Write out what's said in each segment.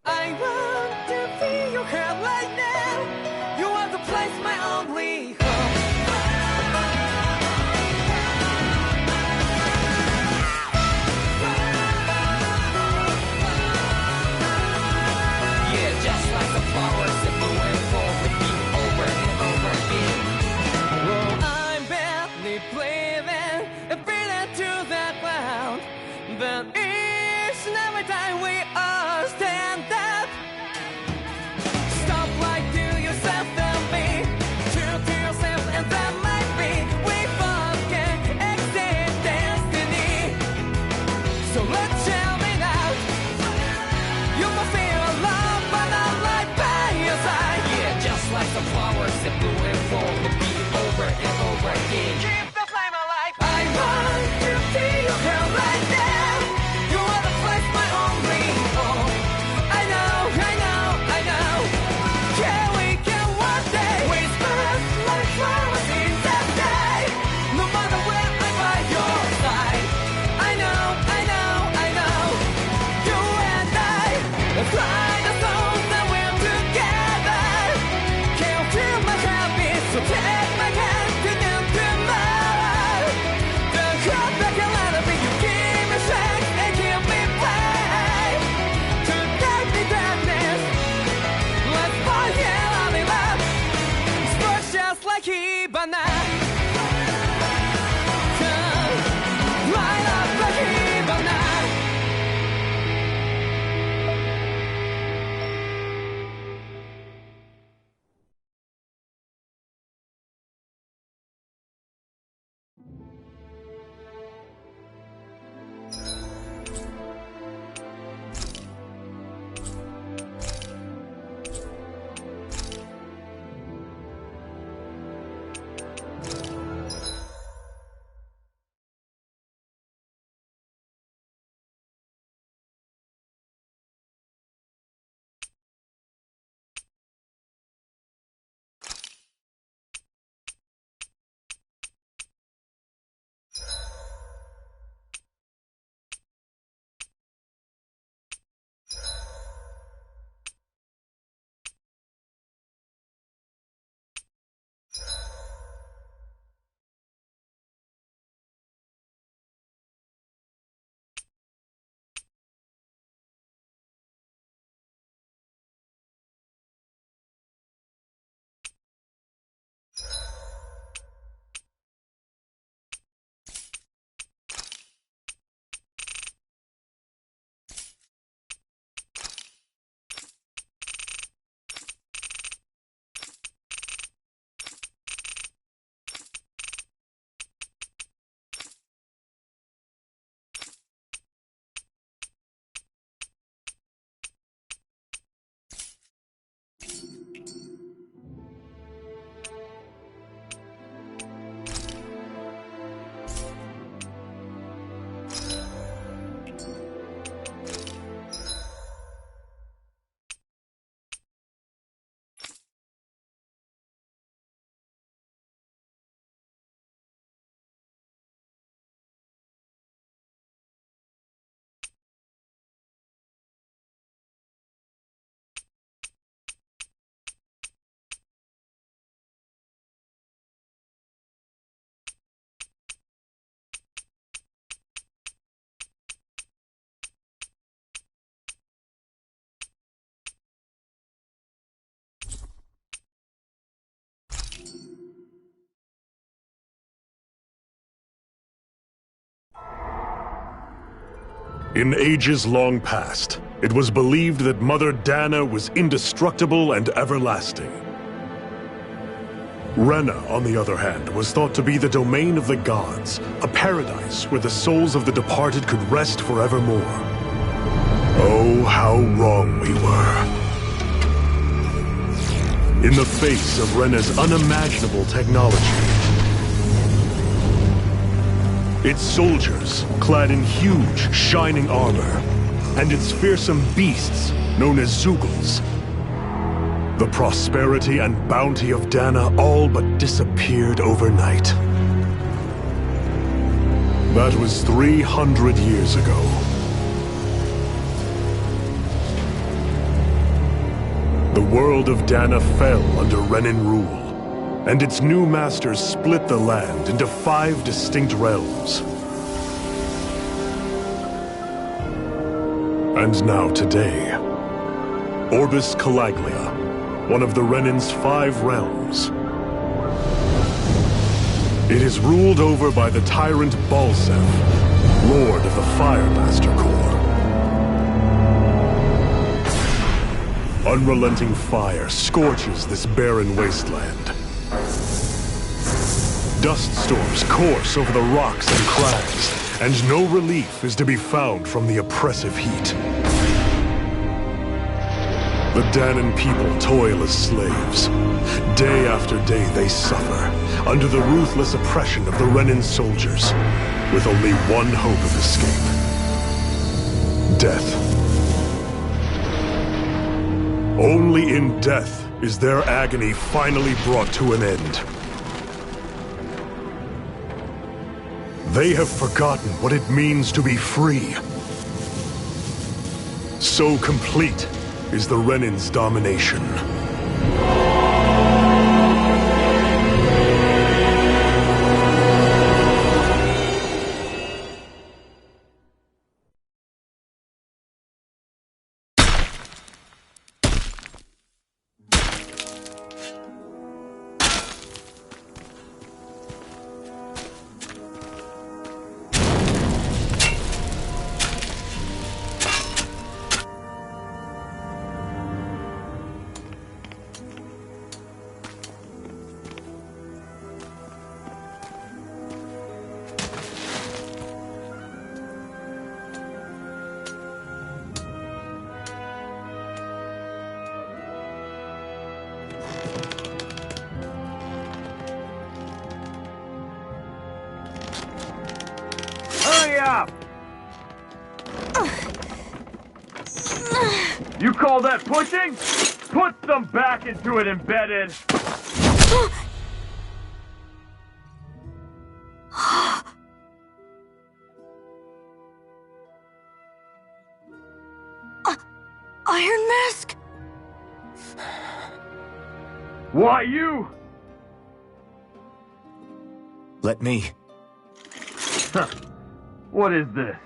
I want to feel your hair right now. You are the place, my only home. Yeah, just like the flowers that bloom and fall with you over and over again. Oh, I'm barely breathing and breathing to that ground. But each and every time we all stand up, stop right to yourself and me, true to yourself, and that might be we both can exist destiny. So let's tell me now, you must feel love, but I'm right by your side. Yeah, just like the flowers that bloom and fall with me over and over again. Keep the flame alive. I want to see you here right now. You are the place, my only home. I know, I know, I know. Yeah, we can one day whisper like flowers in the sky. No matter where I'm by your side. I know, I know, I know. You and I fly the soul that we're together. Can't feel my habit, so take my hand to new tomorrow. The crowd back and let me, you give me strength and give me pain. To take me darkness, let's fall yeah, in love. Sparks just like Hibana. Light up like Hibana. In ages long past, it was believed that Mother Dana was indestructible and everlasting. Rena, on the other hand, was thought to be the domain of the gods, a paradise where the souls of the departed could rest forevermore. Oh, how wrong we were. In the face of Rena's unimaginable technology, its soldiers, clad in huge, shining armor, and its fearsome beasts, known as Zeugles. The prosperity and bounty of Dana all but disappeared overnight. That was 300 years ago. The world of Dana fell under Renin rule, and its new masters split the land into 5 distinct realms. And now today, Orbis Calaglia, one of the Renin's 5 realms. It is ruled over by the tyrant Balseph, Lord of the Firemaster Corps. Unrelenting fire scorches this barren wasteland. Dust storms course over the rocks and crags, and no relief is to be found from the oppressive heat. The Danan people toil as slaves. Day after day they suffer, under the ruthless oppression of the Renin soldiers, with only one hope of escape. Death. Only in death is their agony finally brought to an end. They have forgotten what it means to be free. So complete is the Renin's domination. Up! You call that pushing? Put some back into it, embedded! Iron Mask? Why you? Let me. Huh. What is this?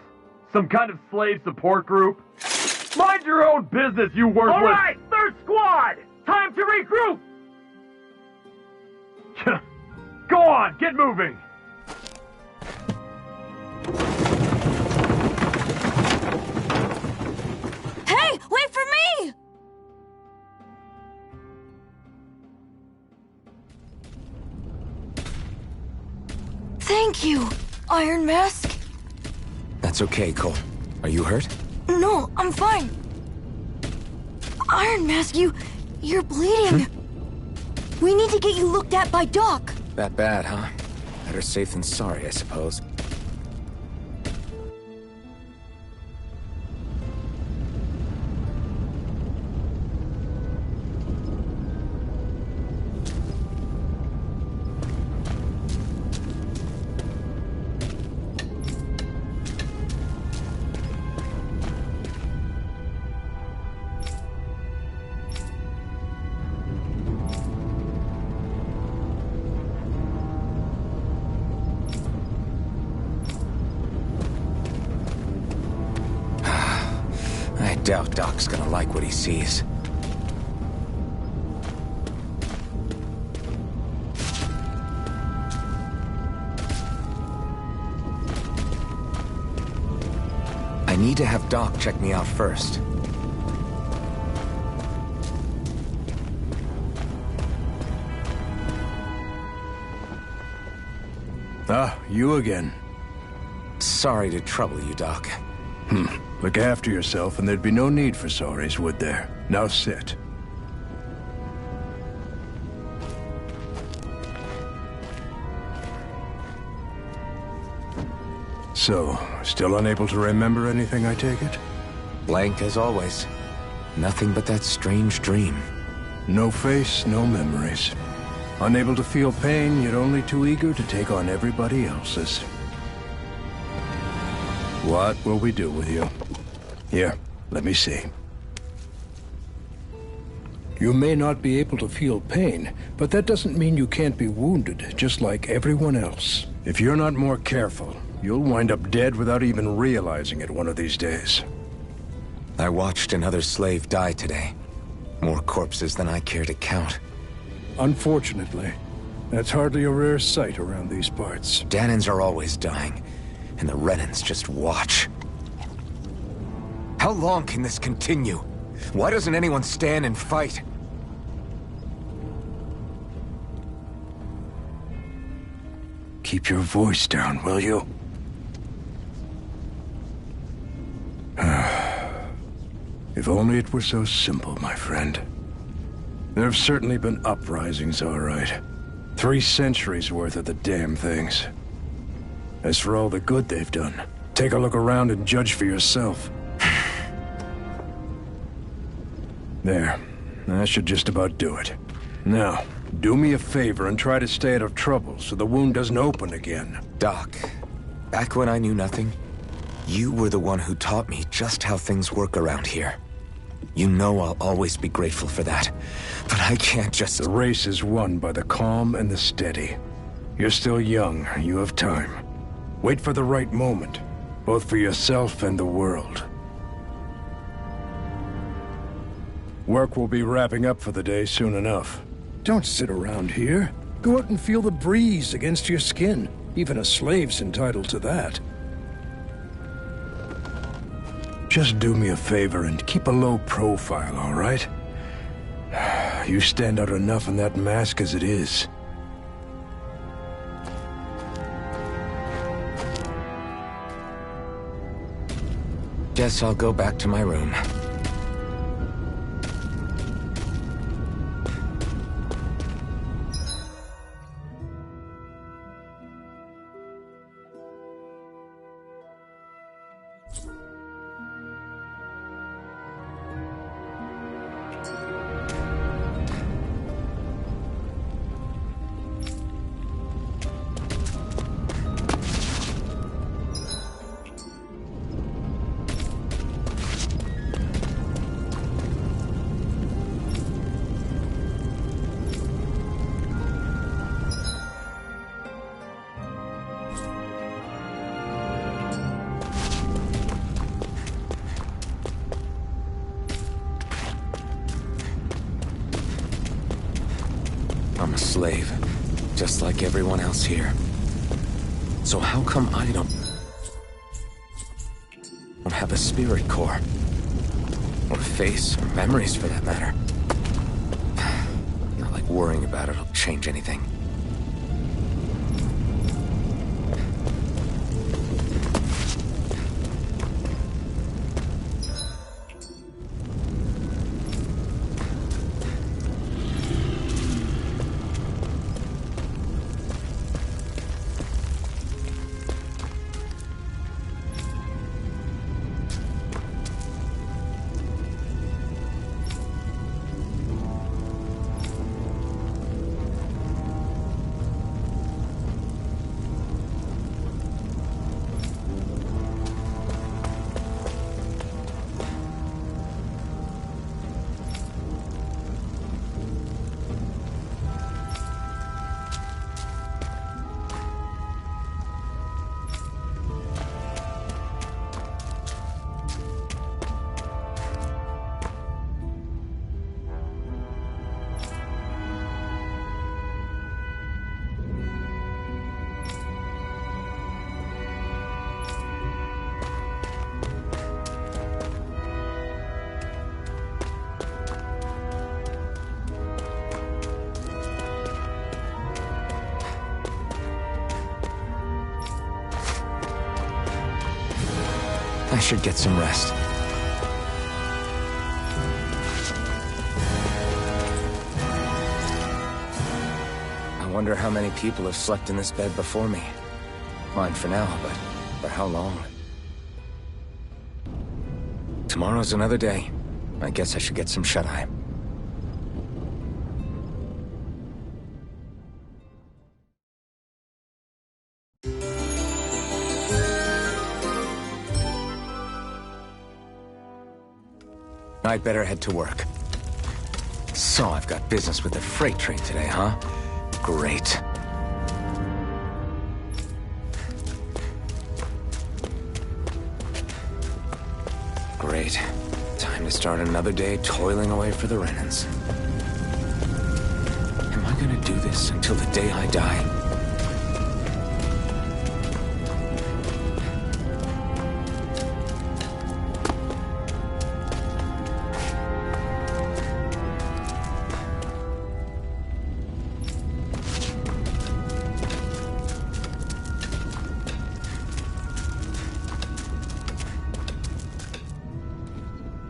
Some kind of slave support group? Mind your own business, you worthless— All right, 3rd Squad! Time to regroup! Go on, get moving! Hey, wait for me! Thank you, Iron Mask. That's okay, Cole. Are you hurt? No, I'm fine. Iron Mask, you're bleeding. We need to get you looked at by Doc. That bad, huh? Better safe than sorry, I suppose. I doubt Doc's gonna like what he sees. I need to have Doc check me out first. Ah, you again. Sorry to trouble you, Doc. Look after yourself, and there'd be no need for sorries, would there? Now sit. So, still unable to remember anything, I take it? Blank as always. Nothing but that strange dream. No face, no memories. Unable to feel pain, yet only too eager to take on everybody else's. What will we do with you? Here, let me see. You may not be able to feel pain, but that doesn't mean you can't be wounded, just like everyone else. If you're not more careful, you'll wind up dead without even realizing it one of these days. I watched another slave die today. More corpses than I care to count. Unfortunately, that's hardly a rare sight around these parts. Dahnans are always dying, and the Renans just watch. How long can this continue? Why doesn't anyone stand and fight? Keep your voice down, will you? If only it were so simple, my friend. There have certainly been uprisings, all right. 3 centuries worth of the damn things. As for all the good they've done, take a look around and judge for yourself. There. That should just about do it. Now, do me a favor and try to stay out of trouble so the wound doesn't open again. Doc, back when I knew nothing, you were the one who taught me just how things work around here. You know I'll always be grateful for that, but I can't just... The race is won by the calm and the steady. You're still young, you have time. Wait for the right moment, both for yourself and the world. Work will be wrapping up for the day soon enough. Don't sit around here. Go out and feel the breeze against your skin. Even a slave's entitled to that. Just do me a favor and keep a low profile, all right? You stand out enough in that mask as it is. Guess I'll go back to my room. I'm a slave, just like everyone else here. So how come I don't have a spirit core? Or a face, or memories for that matter? Not like worrying about it'll change anything. I should get some rest. I wonder how many people have slept in this bed before me. Mine for now, but for how long? Tomorrow's another day. I guess I should get some shut-eye. I'd better head to work. So I've got business with the freight train today, huh? Great. Great. Time to start another day toiling away for the Renans. Am I gonna do this until the day I die?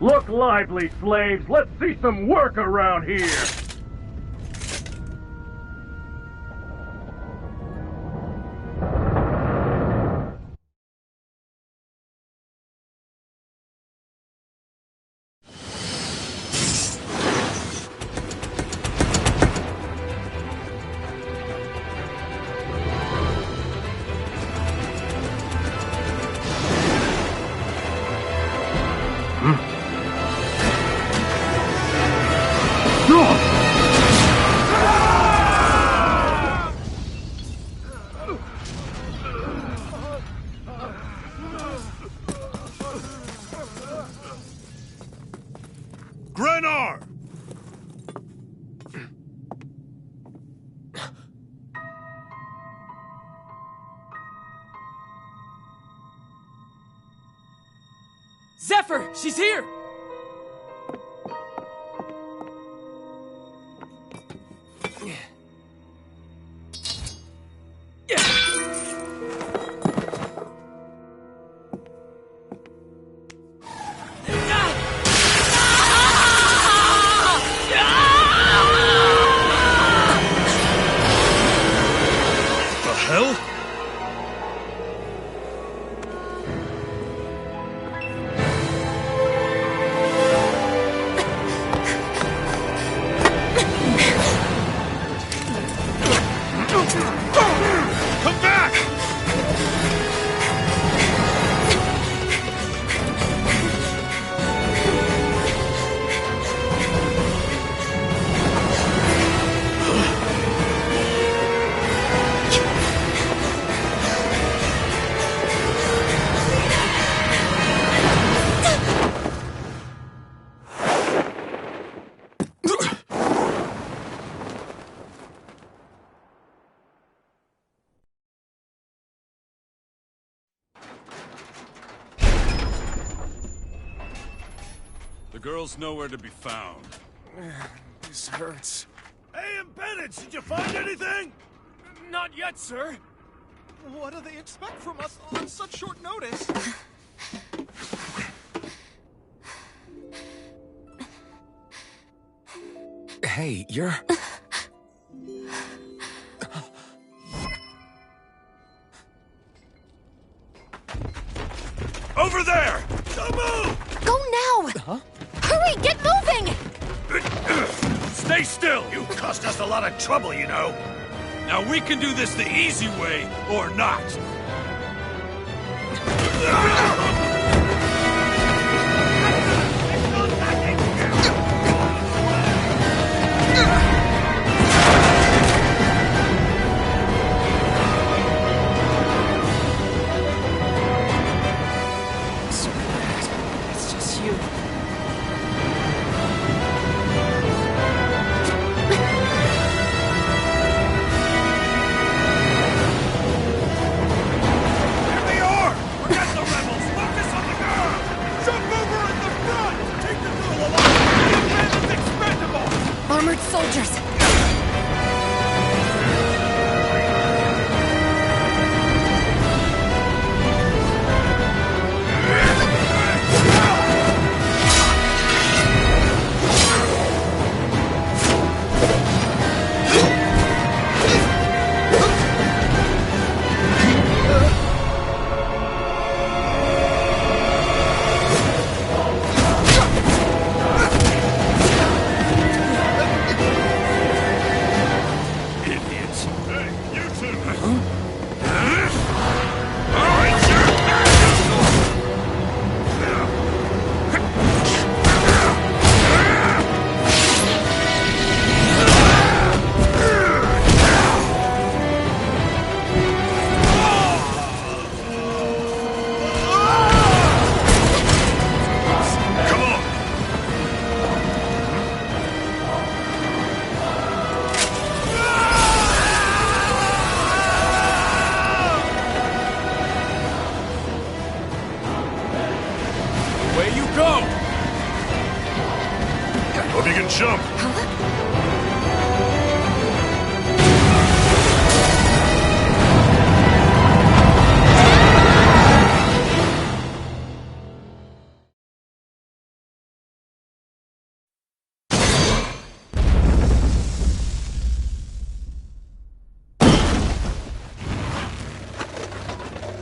Look lively, slaves! Let's see some work around here! Grenar! Zephyr! She's here! The hell? Come back! The girl's nowhere to be found. This hurts. Hey, Embedded, did you find anything? Not yet, sir. What do they expect from us on such short notice? Hey, you're... Over there! Don't move! Go now! Huh? Hurry, get moving! Stay still! You cost us a lot of trouble, you know. Now we can do this the easy way, or not. So bad. It's just you. Here they are! Forget the rebels! Focus on the girl! Jump over in the front! Take the girl along! The man is expendable! Armored soldiers! Away you go! Hope you can jump.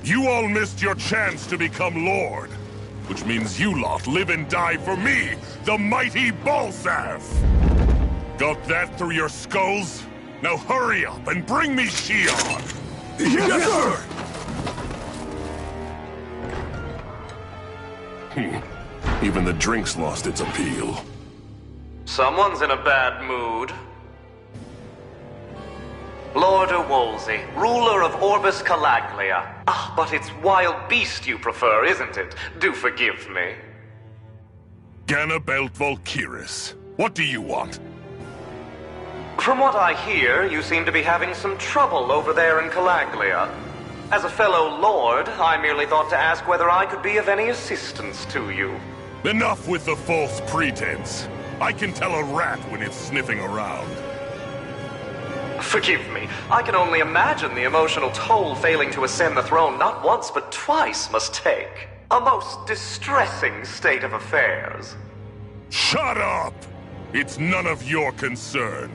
You all missed your chance to become Lord. Which means you lot live and die for me, the mighty Balsav! Got that through your skulls? Now hurry up and bring me Shion! Yes, sir! Even the drink's lost its appeal. Someone's in a bad mood. Lord Wolsey, ruler of Orbis Calaglia. Ah, but it's wild beast you prefer, isn't it? Do forgive me. Ganabelt Valkyris, what do you want? From what I hear, you seem to be having some trouble over there in Calaglia. As a fellow lord, I merely thought to ask whether I could be of any assistance to you. Enough with the false pretense. I can tell a rat when it's sniffing around. Forgive me. I can only imagine the emotional toll failing to ascend the throne not once but twice must take. A most distressing state of affairs. Shut up! It's none of your concern.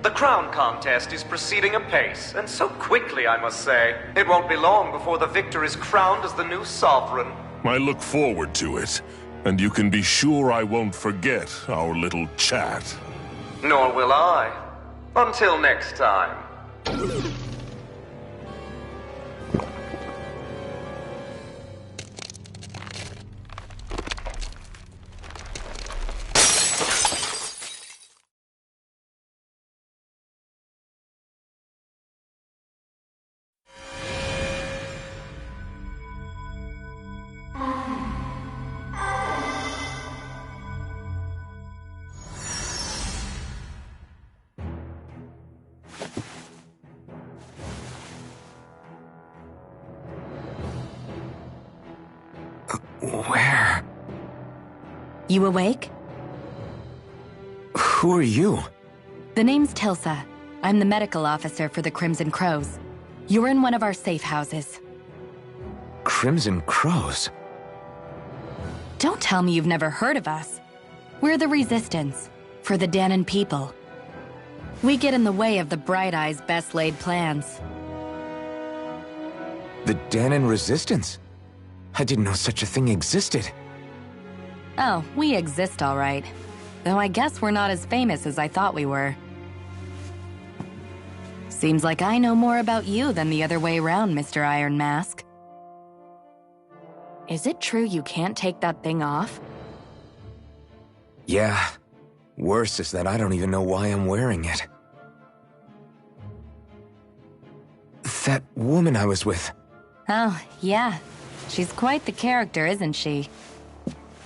The crown contest is proceeding apace, and so quickly, I must say. It won't be long before the victor is crowned as the new sovereign. I look forward to it, and you can be sure I won't forget our little chat. Nor will I. Until next time. Where? You awake? Who are you? The name's Tilsa. I'm the medical officer for the Crimson Crows. You're in one of our safe houses. Crimson Crows? Don't tell me you've never heard of us. We're the Resistance, for the Dahnan people. We get in the way of the Bright Eye's best-laid plans. The Dahnan Resistance? I didn't know such a thing existed. Oh, we exist all right. Though I guess we're not as famous as I thought we were. Seems like I know more about you than the other way around, Mr. Iron Mask. Is it true you can't take that thing off? Yeah. Worse is that I don't even know why I'm wearing it. That woman I was with. Oh, yeah. She's quite the character, isn't she?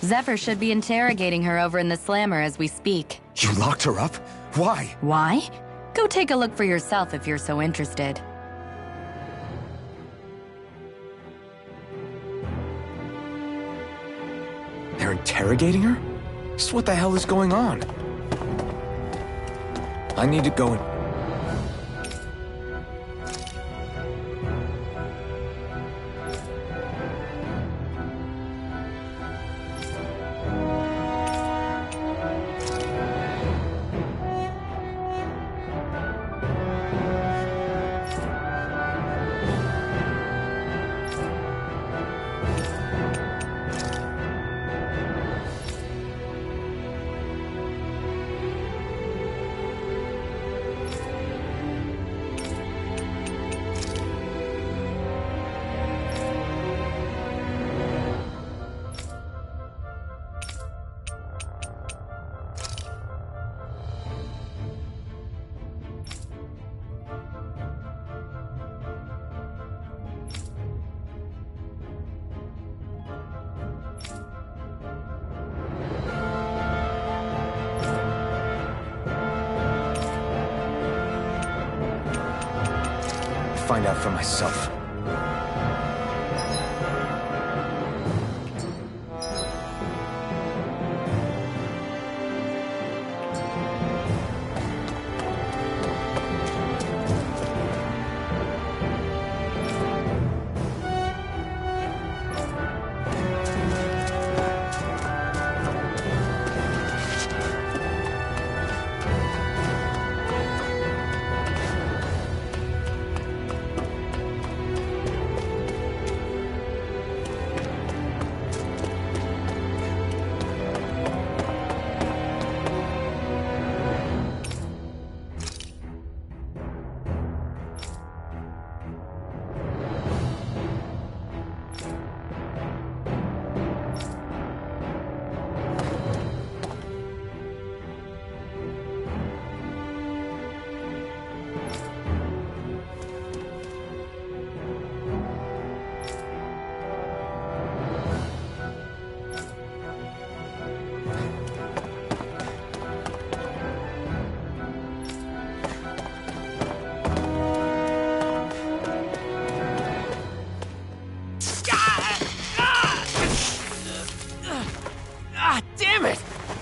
Zephyr should be interrogating her over in the Slammer as we speak. You locked her up? Why? Why? Go take a look for yourself if you're so interested. They're interrogating her? So what the hell is going on? I need to go and... find out for myself.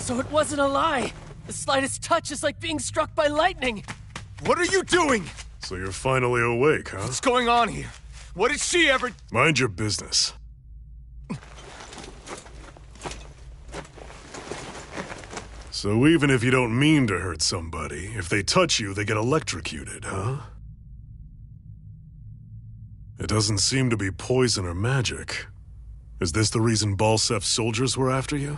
So it wasn't a lie. The slightest touch is like being struck by lightning. What are you doing? So you're finally awake, huh? What's going on here? What did she ever... Mind your business. So even if you don't mean to hurt somebody, if they touch you, they get electrocuted, huh? It doesn't seem to be poison or magic. Is this the reason Balsef's soldiers were after you?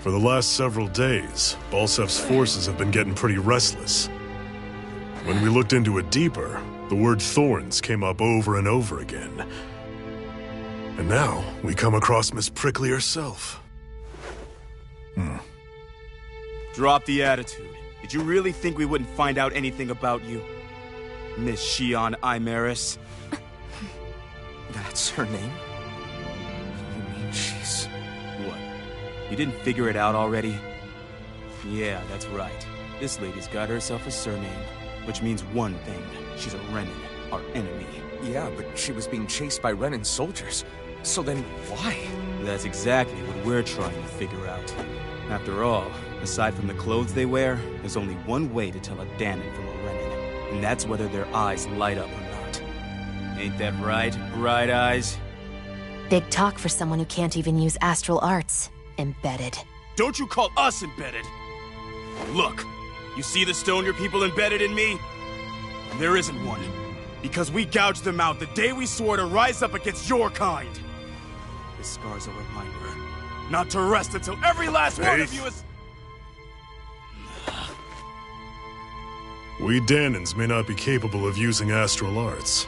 For the last several days, Balsef's forces have been getting pretty restless. When we looked into it deeper, the word thorns came up over and over again. And now, we come across Miss Prickly herself. Drop the attitude. Did you really think we wouldn't find out anything about you? Miss Shion Imaris? That's her name? You mean she's... What? You didn't figure it out already? Yeah, that's right. This lady's got herself a surname, which means one thing. She's a Renan, our enemy. Yeah, but she was being chased by Renan's soldiers. So then, why? That's exactly what we're trying to figure out. After all, aside from the clothes they wear, there's only one way to tell a Danon from a Renan, and that's whether their eyes light up or not. Ain't that right, Bright Eyes? Big talk for someone who can't even use astral arts. Embedded. Don't you call us embedded! Look, you see the stone your people embedded in me? There isn't one. Because we gouged them out the day we swore to rise up against your kind. This scar's a reminder, not to rest until every last one of you is... We Danons may not be capable of using astral arts,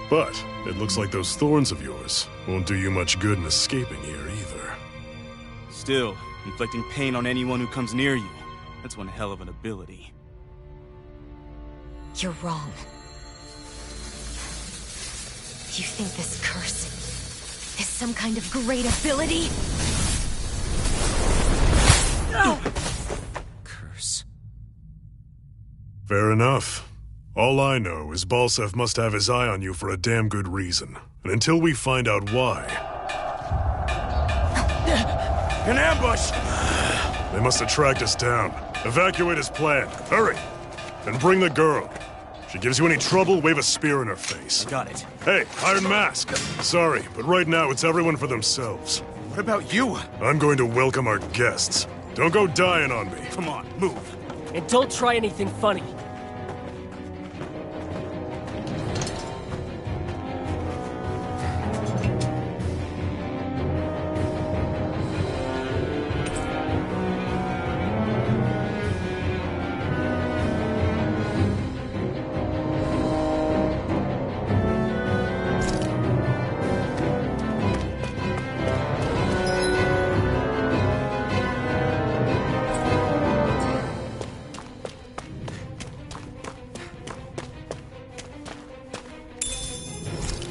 but it looks like those thorns of yours won't do you much good in escaping here either. Still, inflicting pain on anyone who comes near you, that's one hell of an ability. You're wrong. You think this curse is some kind of great ability? Curse. Fair enough. All I know is Balsef must have his eye on you for a damn good reason. And until we find out why... An ambush! They must have tracked us down. Evacuate as planned. Hurry! And bring the girl. If she gives you any trouble, wave a spear in her face. I got it. Hey, Iron Mask. Sorry, but right now it's everyone for themselves. What about you? I'm going to welcome our guests. Don't go dying on me. Come on, move. And don't try anything funny.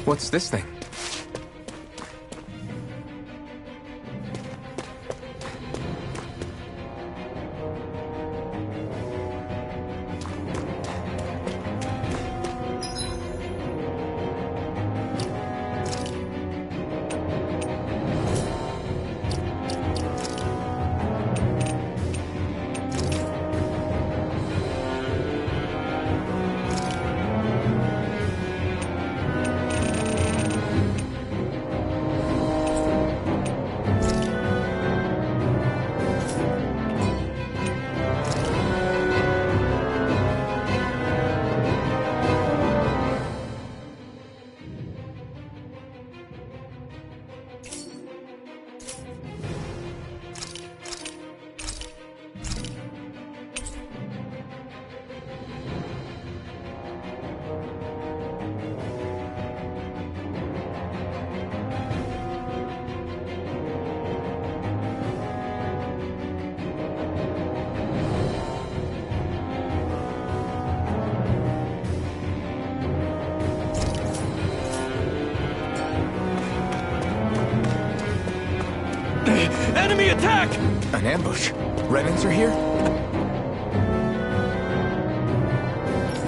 What's this thing? Enemy attack! An ambush? Renans are here?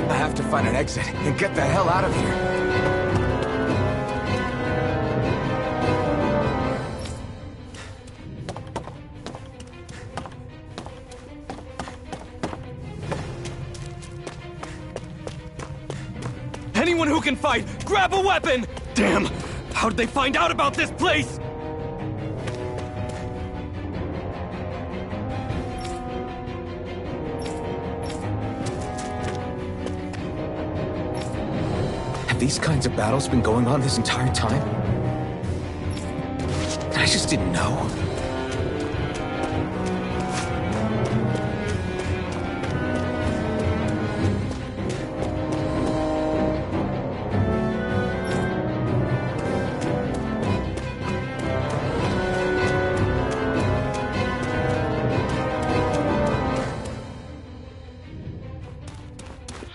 I have to find an exit and get the hell out of here. grab a weapon! Damn! How did they find out about this place? Have these kinds of battles been going on this entire time? I just didn't know.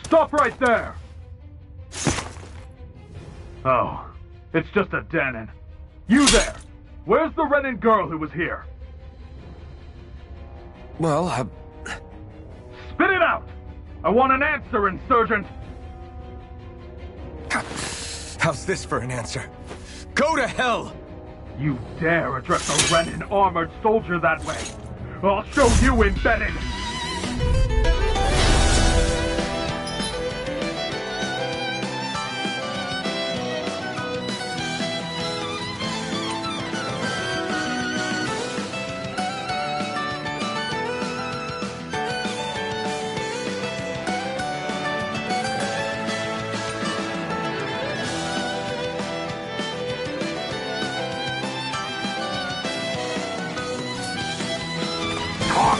Stop right there! Oh, it's just a Dahnan. You there! Where's the Renan girl who was here? Well, Spit it out! I want an answer, insurgent! How's this for an answer? Go to hell! You dare address a Renan armored soldier that way? I'll show you, embedded!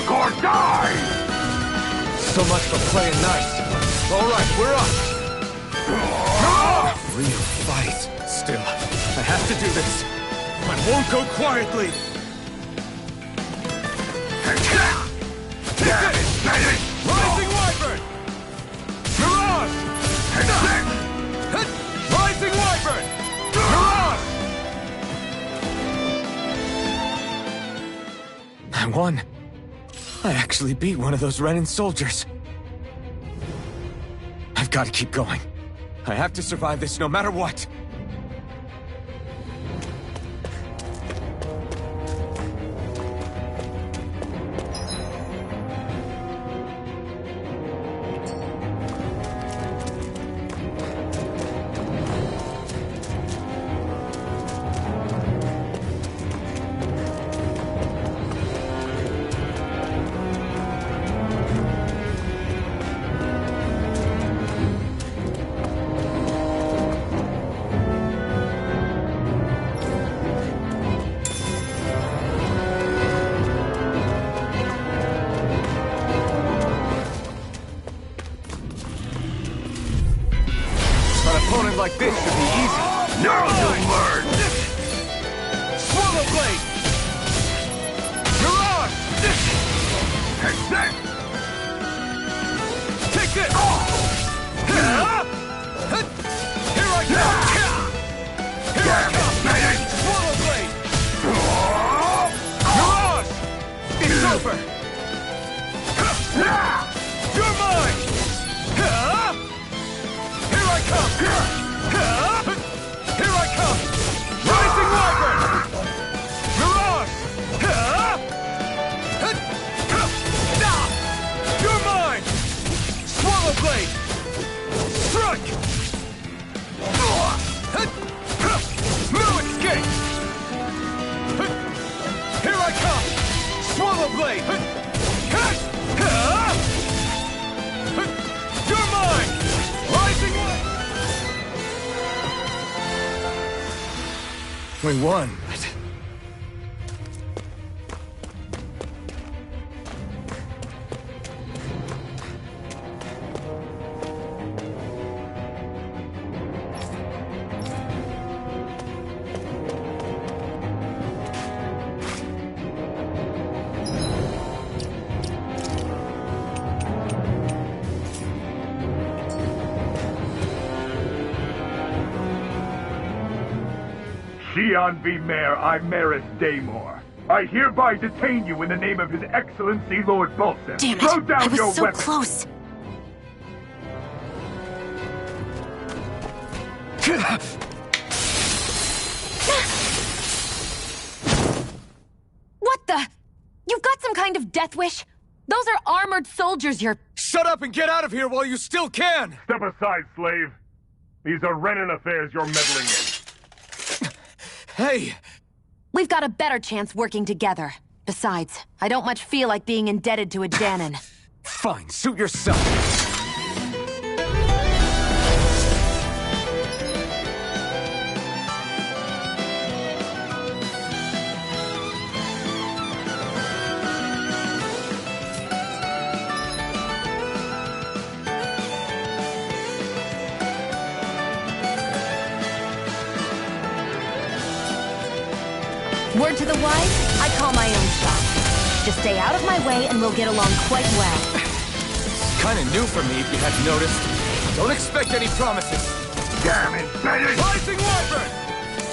Or die! So much for playing nice. All right, we're up. Real fight. Still, I have to do this. I won't go quietly. Rising Wyvern! Mirage! Rising Wyvern! Mirage! I won. I actually beat one of those Renan soldiers. I've got to keep going. I have to survive this no matter what. Opponent like this should be easy. Now you'll learn! Swallow Blade! Mirage! Take this! Take this! Here I come! Here I come! Swallow Blade! Mirage! It's over! You're mine! Here I come! Here I come! Rising Wyvern! Mirage! You're mine! Swallow Blade! Strike! No escape! Here I come! Swallow Blade! You're mine! Rising Wyvern! We won. Xian V. Mayor Imaris Daymore. I hereby detain you in the name of His Excellency Lord Bolson. Damn it! Throw down I was your so weapon. close. What the? You've got some kind of death wish? Those are armored soldiers you're... Shut up and get out of here while you still can! Step aside, slave. These are Renan affairs you're meddling in. Hey! We've got a better chance working together. Besides, I don't much feel like being indebted to a Dahnan. Fine, suit yourself. Word to the wise, I call my own shot. Just stay out of my way and we'll get along quite well. Kinda new for me if you hadn't noticed. Don't expect any promises. Damn it, Betty! Rising Wyvern!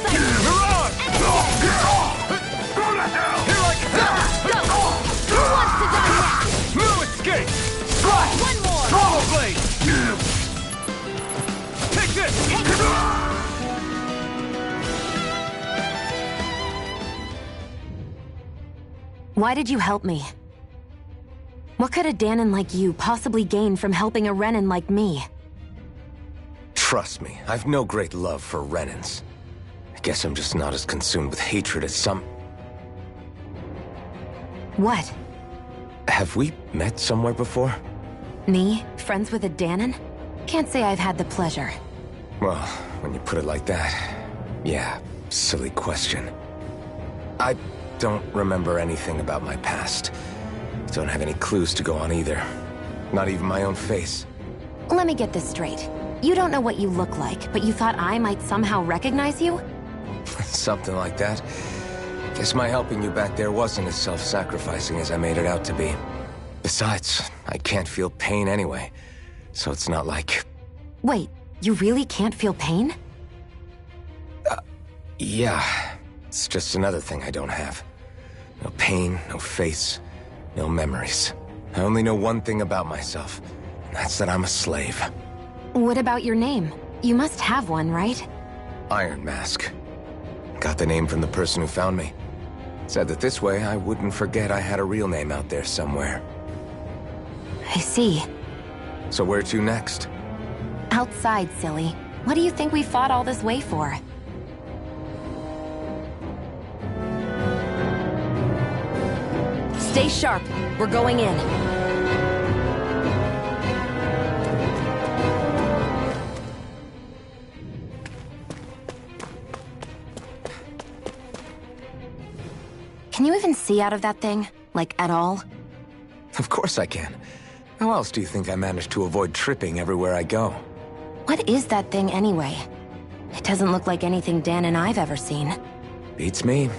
Mirage! Go to hell! Here I come! Go! Who wants to die next? New escape! One more! Hollow Blade! Take this! Why did you help me? What could a Dahnan like you possibly gain from helping a Renan like me? Trust me, I've no great love for Renans. I guess I'm just not as consumed with hatred as some... What? Have we met somewhere before? Me? Friends with a Dahnan? Can't say I've had the pleasure. Well, when you put it like that, yeah, silly question. I don't remember anything about my past. Don't have any clues to go on either. Not even my own face. Let me get this straight. You don't know what you look like, but you thought I might somehow recognize you? Something like that. Guess my helping you back there wasn't as self-sacrificing as I made it out to be. Besides, I can't feel pain anyway, so it's not like... Wait, you really can't feel pain? Yeah. It's just another thing I don't have. No pain, no face, no memories. I only know one thing about myself, and that's that I'm a slave. What about your name? You must have one, right? Iron Mask. Got the name from the person who found me. Said that this way I wouldn't forget I had a real name out there somewhere. I see. So where to next? Outside, silly. What do you think we fought all this way for? Stay sharp. We're going in. Can you even see out of that thing? Like, at all? Of course I can. How else do you think I managed to avoid tripping everywhere I go? What is that thing anyway? It doesn't look like anything Dahnan I've ever seen. Beats me.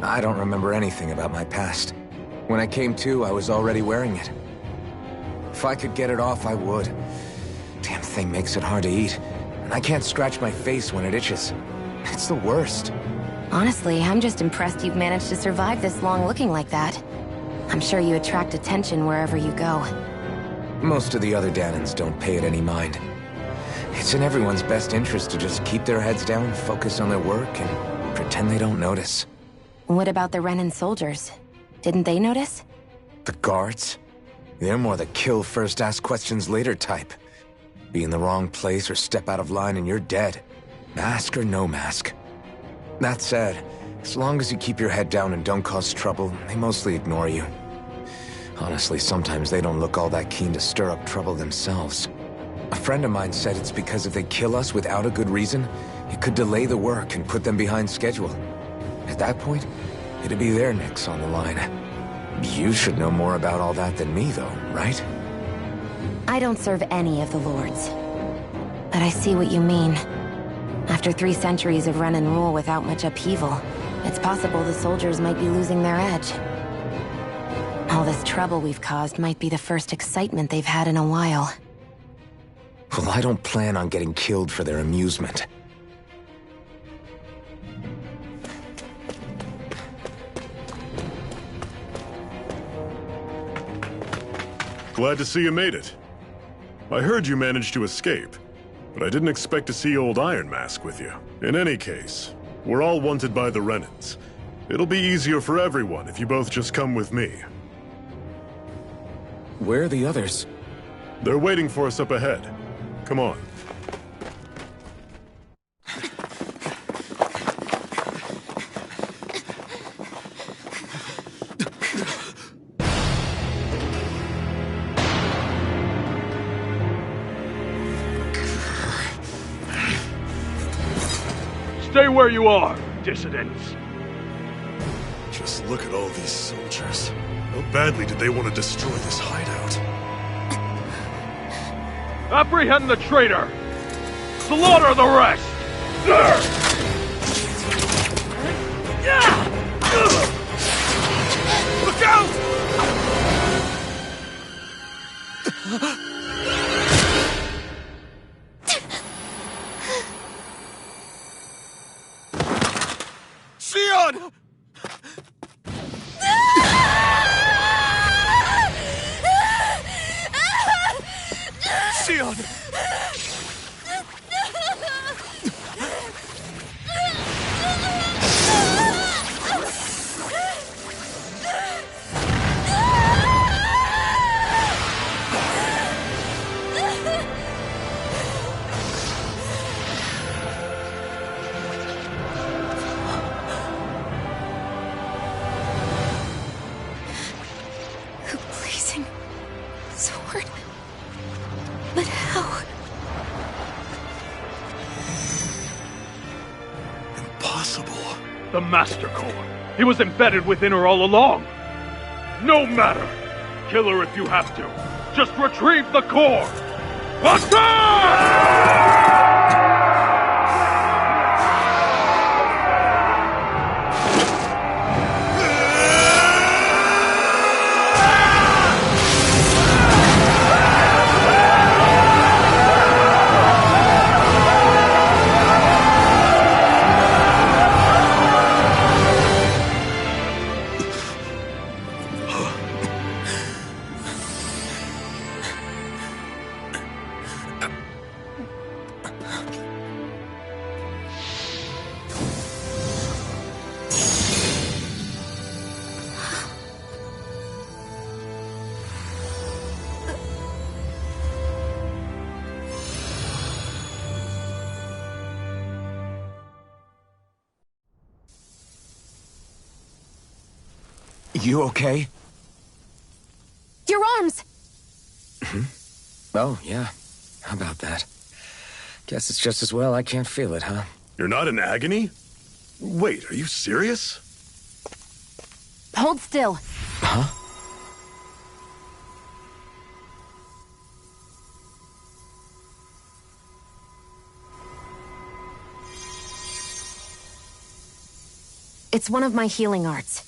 I don't remember anything about my past. When I came to, I was already wearing it. If I could get it off, I would. Damn thing makes it hard to eat. And I can't scratch my face when it itches. It's the worst. Honestly, I'm just impressed you've managed to survive this long looking like that. I'm sure you attract attention wherever you go. Most of the other Dahnans don't pay it any mind. It's in everyone's best interest to just keep their heads down, focus on their work, and pretend they don't notice. What about the Renan soldiers? Didn't they notice? The guards? They're more the kill first, ask questions later type. Be in the wrong place or step out of line and you're dead. Mask or no mask. That said, as long as you keep your head down and don't cause trouble, they mostly ignore you. Honestly, sometimes they don't look all that keen to stir up trouble themselves. A friend of mine said it's because if they kill us without a good reason, it could delay the work and put them behind schedule. At that point, it'd be their necks on the line. You should know more about all that than me, though, right? I don't serve any of the lords. But I see what you mean. After 3 centuries of Renan rule without much upheaval, it's possible the soldiers might be losing their edge. All this trouble we've caused might be the first excitement they've had in a while. Well, I don't plan on getting killed for their amusement. Glad to see you made it. I heard you managed to escape, but I didn't expect to see old Iron Mask with you. In any case, we're all wanted by the Renans. It'll be easier for everyone if you both just come with me. Where are the others? They're waiting for us up ahead. Come on. Stay where you are, dissidents. Just look at all these soldiers. How badly did they want to destroy this hideout? Apprehend the traitor! Slaughter the rest! Look out! Xion! Xion! Blazing sword. But how? Impossible. The Master Core. He was embedded within her all along. No matter. Kill her if you have to. Just retrieve the core. Attack! You okay? Your arms! Oh, yeah. How about that? Guess it's just as well I can't feel it, huh? You're not in agony? Wait, are you serious? Hold still. Huh? It's one of my healing arts.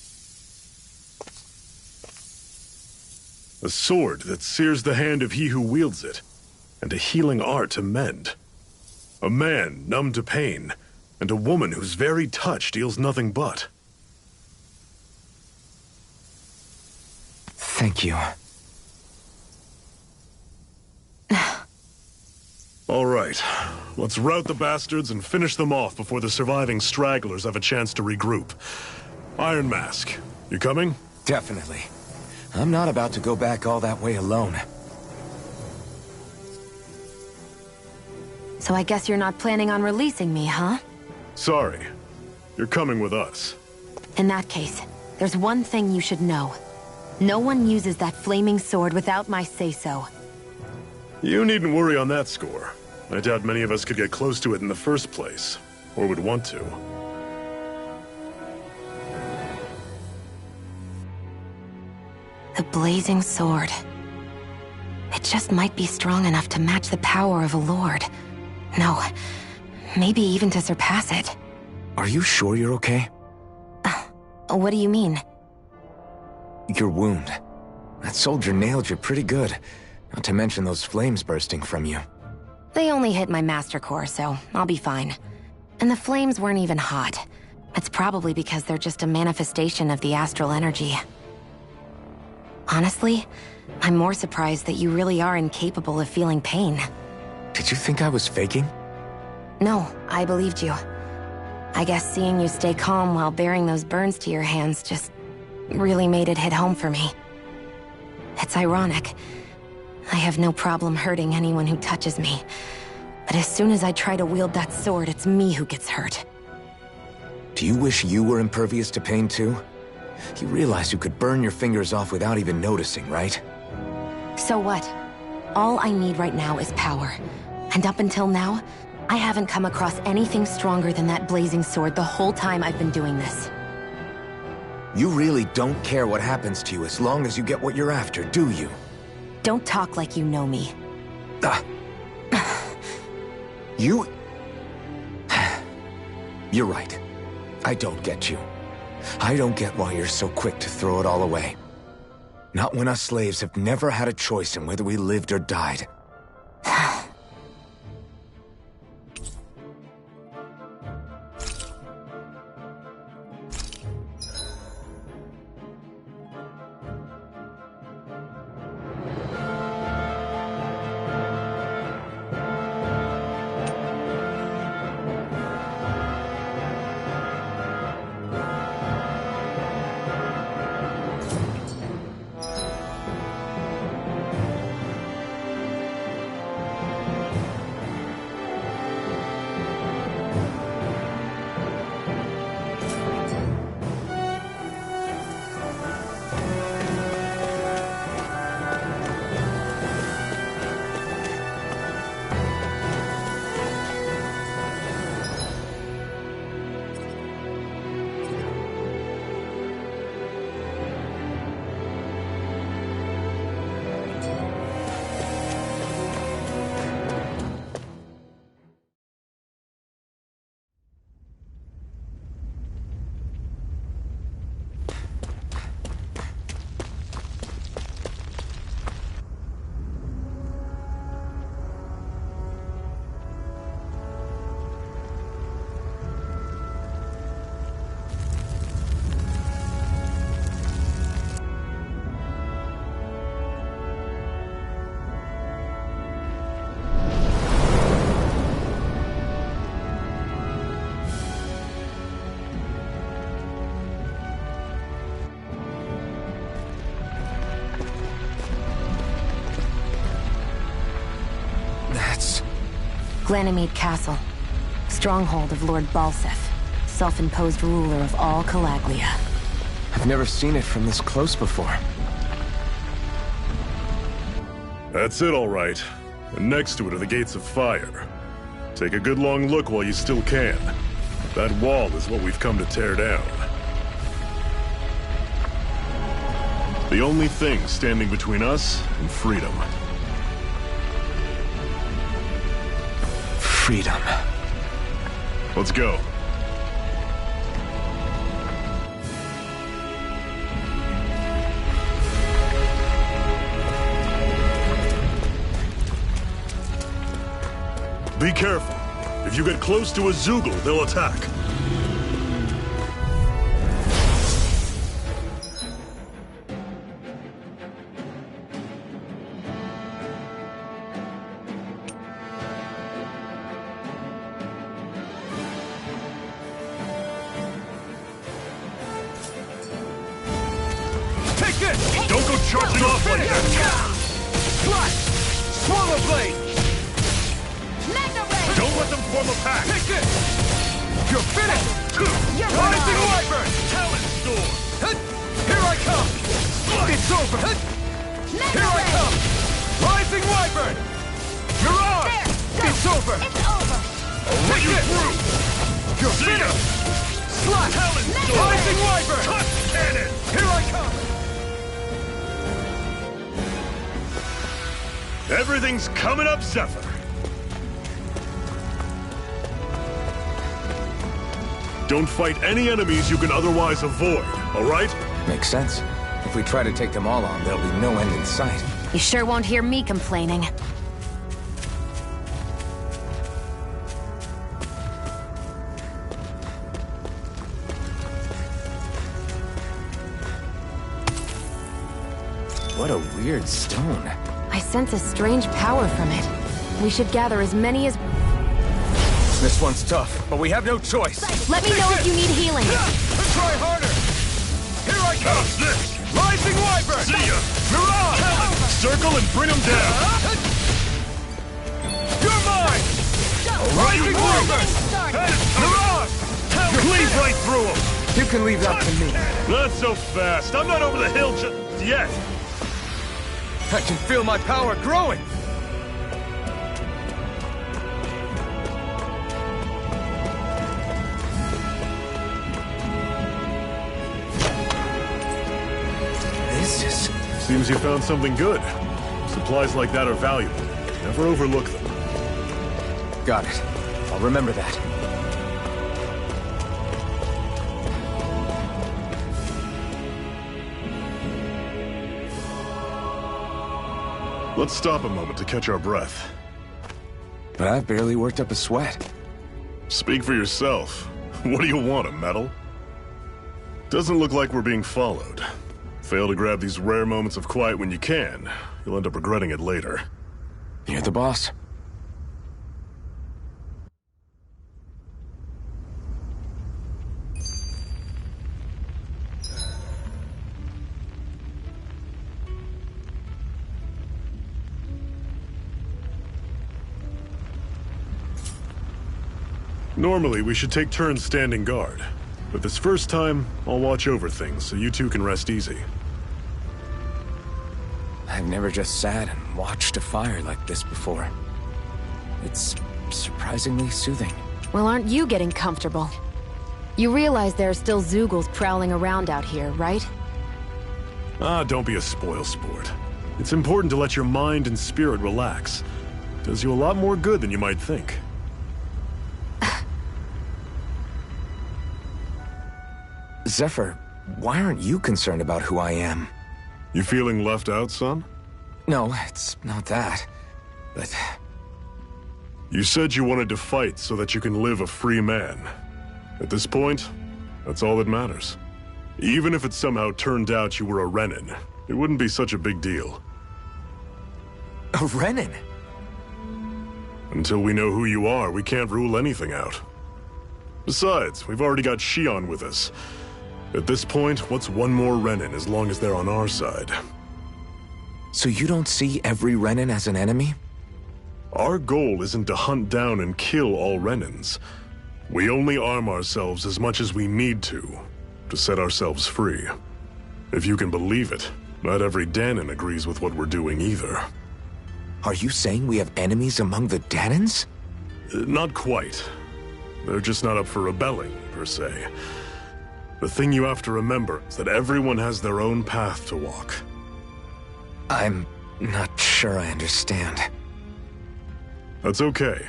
A sword that sears the hand of he who wields it, and a healing art to mend. A man numb to pain, and a woman whose very touch deals nothing but. Thank you. All right, let's rout the bastards and finish them off before the surviving stragglers have a chance to regroup. Iron Mask, you coming? Definitely. I'm not about to go back all that way alone. So I guess you're not planning on releasing me, huh? Sorry. You're coming with us. In that case, there's one thing you should know. No one uses that flaming sword without my say-so. You needn't worry on that score. I doubt many of us could get close to it in the first place, or would want to. The blazing sword. It just might be strong enough to match the power of a lord. No, maybe even to surpass it. Are you sure you're okay? What do you mean? Your wound. That soldier nailed you pretty good. Not to mention those flames bursting from you. They only hit my master core, so I'll be fine. And the flames weren't even hot. It's probably because they're just a manifestation of the astral energy. Honestly, I'm more surprised that you really are incapable of feeling pain. Did you think I was faking? No, I believed you. I guess seeing you stay calm while bearing those burns to your hands just really made it hit home for me. It's ironic. I have no problem hurting anyone who touches me. But as soon as I try to wield that sword, it's me who gets hurt. Do you wish you were impervious to pain too? You realize you could burn your fingers off without even noticing, right? So what? All I need right now is power. And up until now, I haven't come across anything stronger than that blazing sword the whole time I've been doing this. You really don't care what happens to you as long as you get what you're after, do you? Don't talk like you know me. You... You're right. I don't get you. I don't get why you're so quick to throw it all away. Not when us slaves have never had a choice in whether we lived or died. Glanimede Castle, stronghold of Lord Balseph, self-imposed ruler of all Calaglia. I've never seen it from this close before. That's it, all right. And next to it are the Gates of Fire. Take a good long look while you still can. That wall is what we've come to tear down. The only thing standing between us and freedom. Freedom. Let's go. Be careful. If you get close to a Zeugle, they'll attack. Take this! Don't go charging off like that! Slash! Swallow blade! Don't let them form a pack! Take this! You're finished! Rising Wyvern! Talent Storm! Here I come! It's over! Here I come! Rising Wyvern! Mirage! It's over! I'll run you through! You're See ya! finished! Slash! Talent Storm! Rising Wyvern! Cut cannon! Here I come! Everything's coming up, Zephyr! Don't fight any enemies you can otherwise avoid, all right? Makes sense. If we try to take them all on, there'll be no end in sight. You sure won't hear me complaining. What a weird stone. I sense a strange power from it. We should gather as many as... This one's tough, but we have no choice. Let me know if you need healing. Try harder! Here I come! How's this? Rising Wyvern! See ya! Mirage! Circle and bring them down! You're mine! Rising Wyvern! Mirage! Cleave right through them! You can leave that to me. Not so fast. I'm not over the hill just yet. I can feel my power growing. Seems you found something good. Supplies like that are valuable. Never overlook them. Got it. I'll remember that. Let's stop a moment to catch our breath. But I've barely worked up a sweat. Speak for yourself. What do you want, a medal? Doesn't look like we're being followed. Fail to grab these rare moments of quiet when you can. You'll end up regretting it later. You're the boss. Normally, we should take turns standing guard. But this first time, I'll watch over things so you two can rest easy. I've never just sat and watched a fire like this before. It's surprisingly soothing. Well, aren't you getting comfortable? You realize there are still Zeugles prowling around out here, right? Don't be a spoil sport. It's important to let your mind and spirit relax. Does you a lot more good than you might think. Zephyr, why aren't you concerned about who I am? You feeling left out, son? No, it's not that. But... You said you wanted to fight so that you can live a free man. At this point, that's all that matters. Even if it somehow turned out you were a Renin, it wouldn't be such a big deal. A Renin? Until we know who you are, we can't rule anything out. Besides, we've already got Shion with us. At this point, what's one more Renin as long as they're on our side? So you don't see every Renin as an enemy? Our goal isn't to hunt down and kill all Renins. We only arm ourselves as much as we need to set ourselves free. If you can believe it, not every Dahnan agrees with what we're doing either. Are you saying we have enemies among the Dahnans? Not quite. They're just not up for rebelling, per se. The thing you have to remember is that everyone has their own path to walk. I'm not sure I understand. That's okay.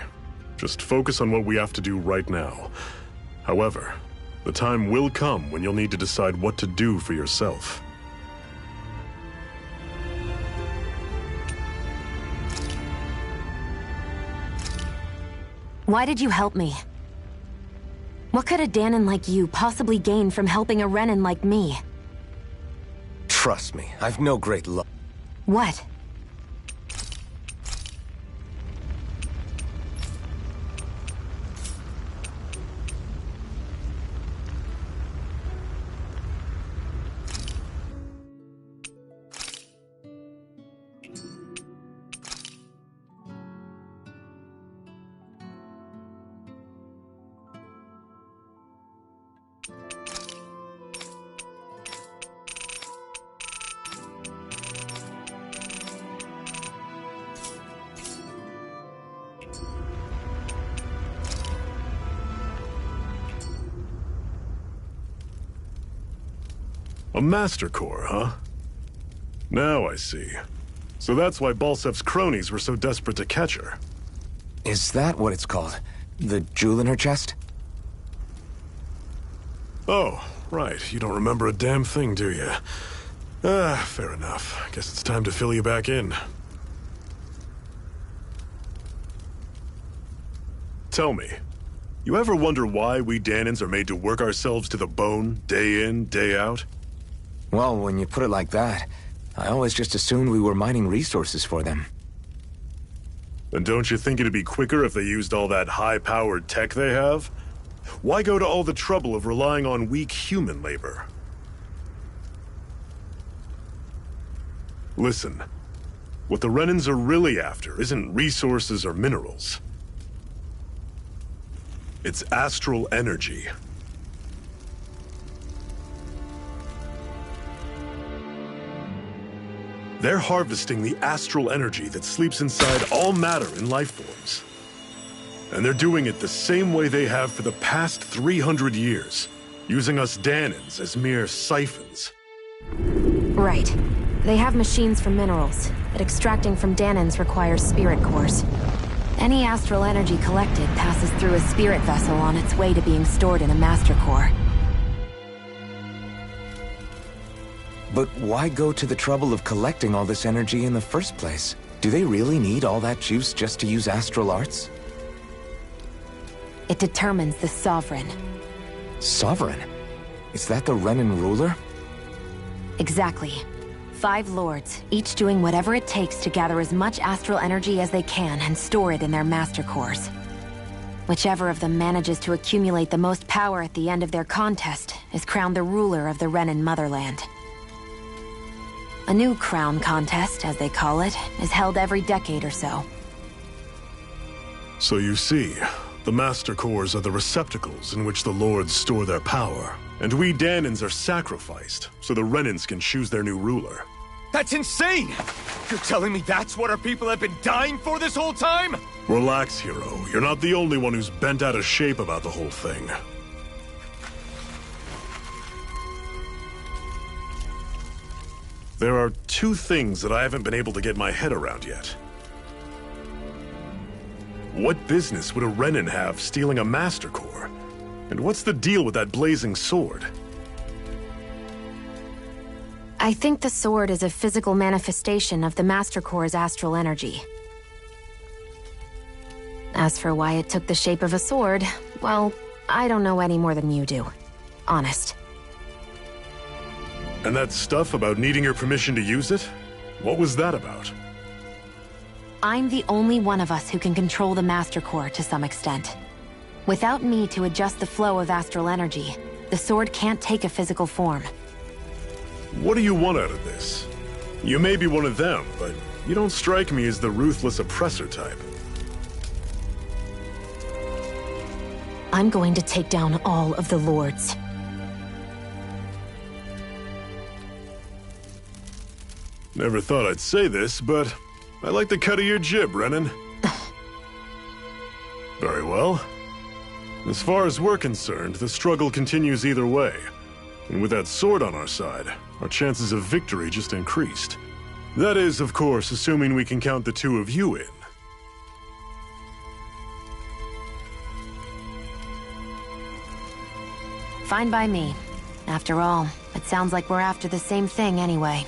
Just focus on what we have to do right now. However, the time will come when you'll need to decide what to do for yourself. Why did you help me? What could a Dahnan like you possibly gain from helping a Renin like me? Trust me, I've no great luck. What? A Master Core, huh? Now I see. So that's why Balsef's cronies were so desperate to catch her. Is that what it's called? The jewel in her chest? Oh, right. You don't remember a damn thing, do you? Fair enough. Guess it's time to fill you back in. Tell me, you ever wonder why we Dahnans are made to work ourselves to the bone, day in, day out? Well, when you put it like that, I always just assumed we were mining resources for them. Then don't you think it'd be quicker if they used all that high-powered tech they have? Why go to all the trouble of relying on weak human labor? Listen, what the Renins are really after isn't resources or minerals. It's astral energy. They're harvesting the astral energy that sleeps inside all matter in life forms. And they're doing it the same way they have for the past 300 years, using us Dahnans as mere siphons. Right. They have machines for minerals, but extracting from Danans requires spirit cores. Any astral energy collected passes through a spirit vessel on its way to being stored in a master core. But why go to the trouble of collecting all this energy in the first place? Do they really need all that juice just to use astral arts? It determines the Sovereign. Sovereign? Is that the Renan ruler? Exactly. 5 lords, each doing whatever it takes to gather as much astral energy as they can and store it in their master cores. Whichever of them manages to accumulate the most power at the end of their contest is crowned the ruler of the Renan motherland. A new crown contest, as they call it, is held every decade or so. So you see, the Master Cores are the receptacles in which the Lords store their power. And we Danans are sacrificed, so the Renans can choose their new ruler. That's insane! You're telling me that's what our people have been dying for this whole time? Relax, hero. You're not the only one who's bent out of shape about the whole thing. There are 2 things that I haven't been able to get my head around yet. What business would a Renan have stealing a Master Core? And what's the deal with that blazing sword? I think the sword is a physical manifestation of the Master Core's astral energy. As for why it took the shape of a sword, well, I don't know any more than you do. Honest. And that stuff about needing your permission to use it? What was that about? I'm the only one of us who can control the Master Core to some extent. Without me to adjust the flow of astral energy, the sword can't take a physical form. What do you want out of this? You may be one of them, but you don't strike me as the ruthless oppressor type. I'm going to take down all of the lords. Never thought I'd say this, but I like the cut of your jib, Renan. Very well. As far as we're concerned, the struggle continues either way. And with that sword on our side, our chances of victory just increased. That is, of course, assuming we can count the 2 of you in. Fine by me. After all, it sounds like we're after the same thing anyway.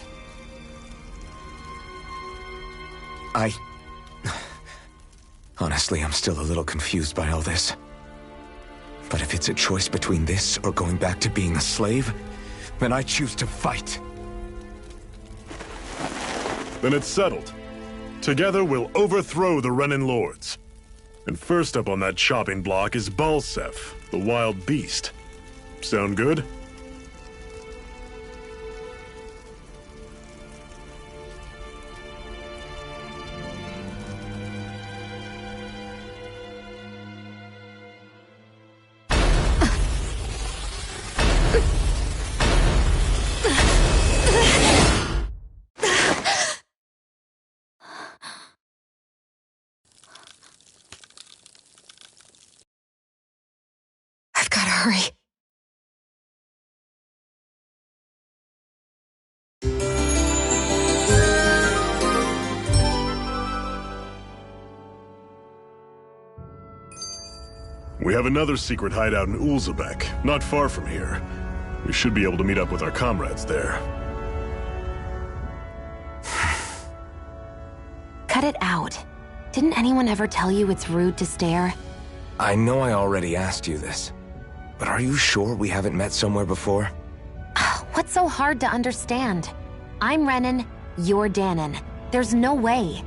Honestly, I'm still a little confused by all this. But if it's a choice between this or going back to being a slave, then I choose to fight. Then it's settled. Together we'll overthrow the Renan Lords. And first up on that chopping block is Balseph, the wild beast. Sound good? I've gotta hurry. We have another secret hideout in Ulzebek, not far from here. We should be able to meet up with our comrades there. Cut it out. Didn't anyone ever tell you it's rude to stare? I know I already asked you this, but are you sure we haven't met somewhere before? What's so hard to understand? I'm Renan, you're Danan. There's no way.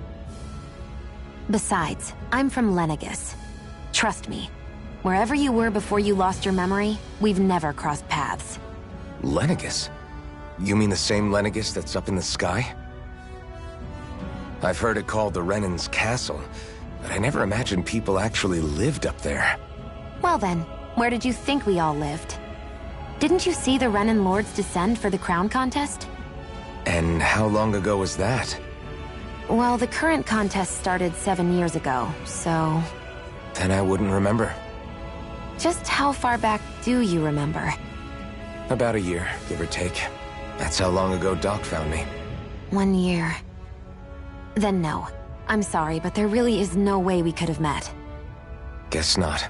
Besides, I'm from Lenegis. Trust me, wherever you were before you lost your memory, we've never crossed paths. Lenegis? You mean the same Lenegis that's up in the sky? I've heard it called the Renan's Castle, but I never imagined people actually lived up there. Well then, where did you think we all lived? Didn't you see the Renan Lords descend for the crown contest? And how long ago was that? Well, the current contest started 7 years ago, so... Then I wouldn't remember. Just how far back do you remember? About a year, give or take. That's how long ago Doc found me. 1 year. Then no. I'm sorry, but there really is no way we could have met. Guess not.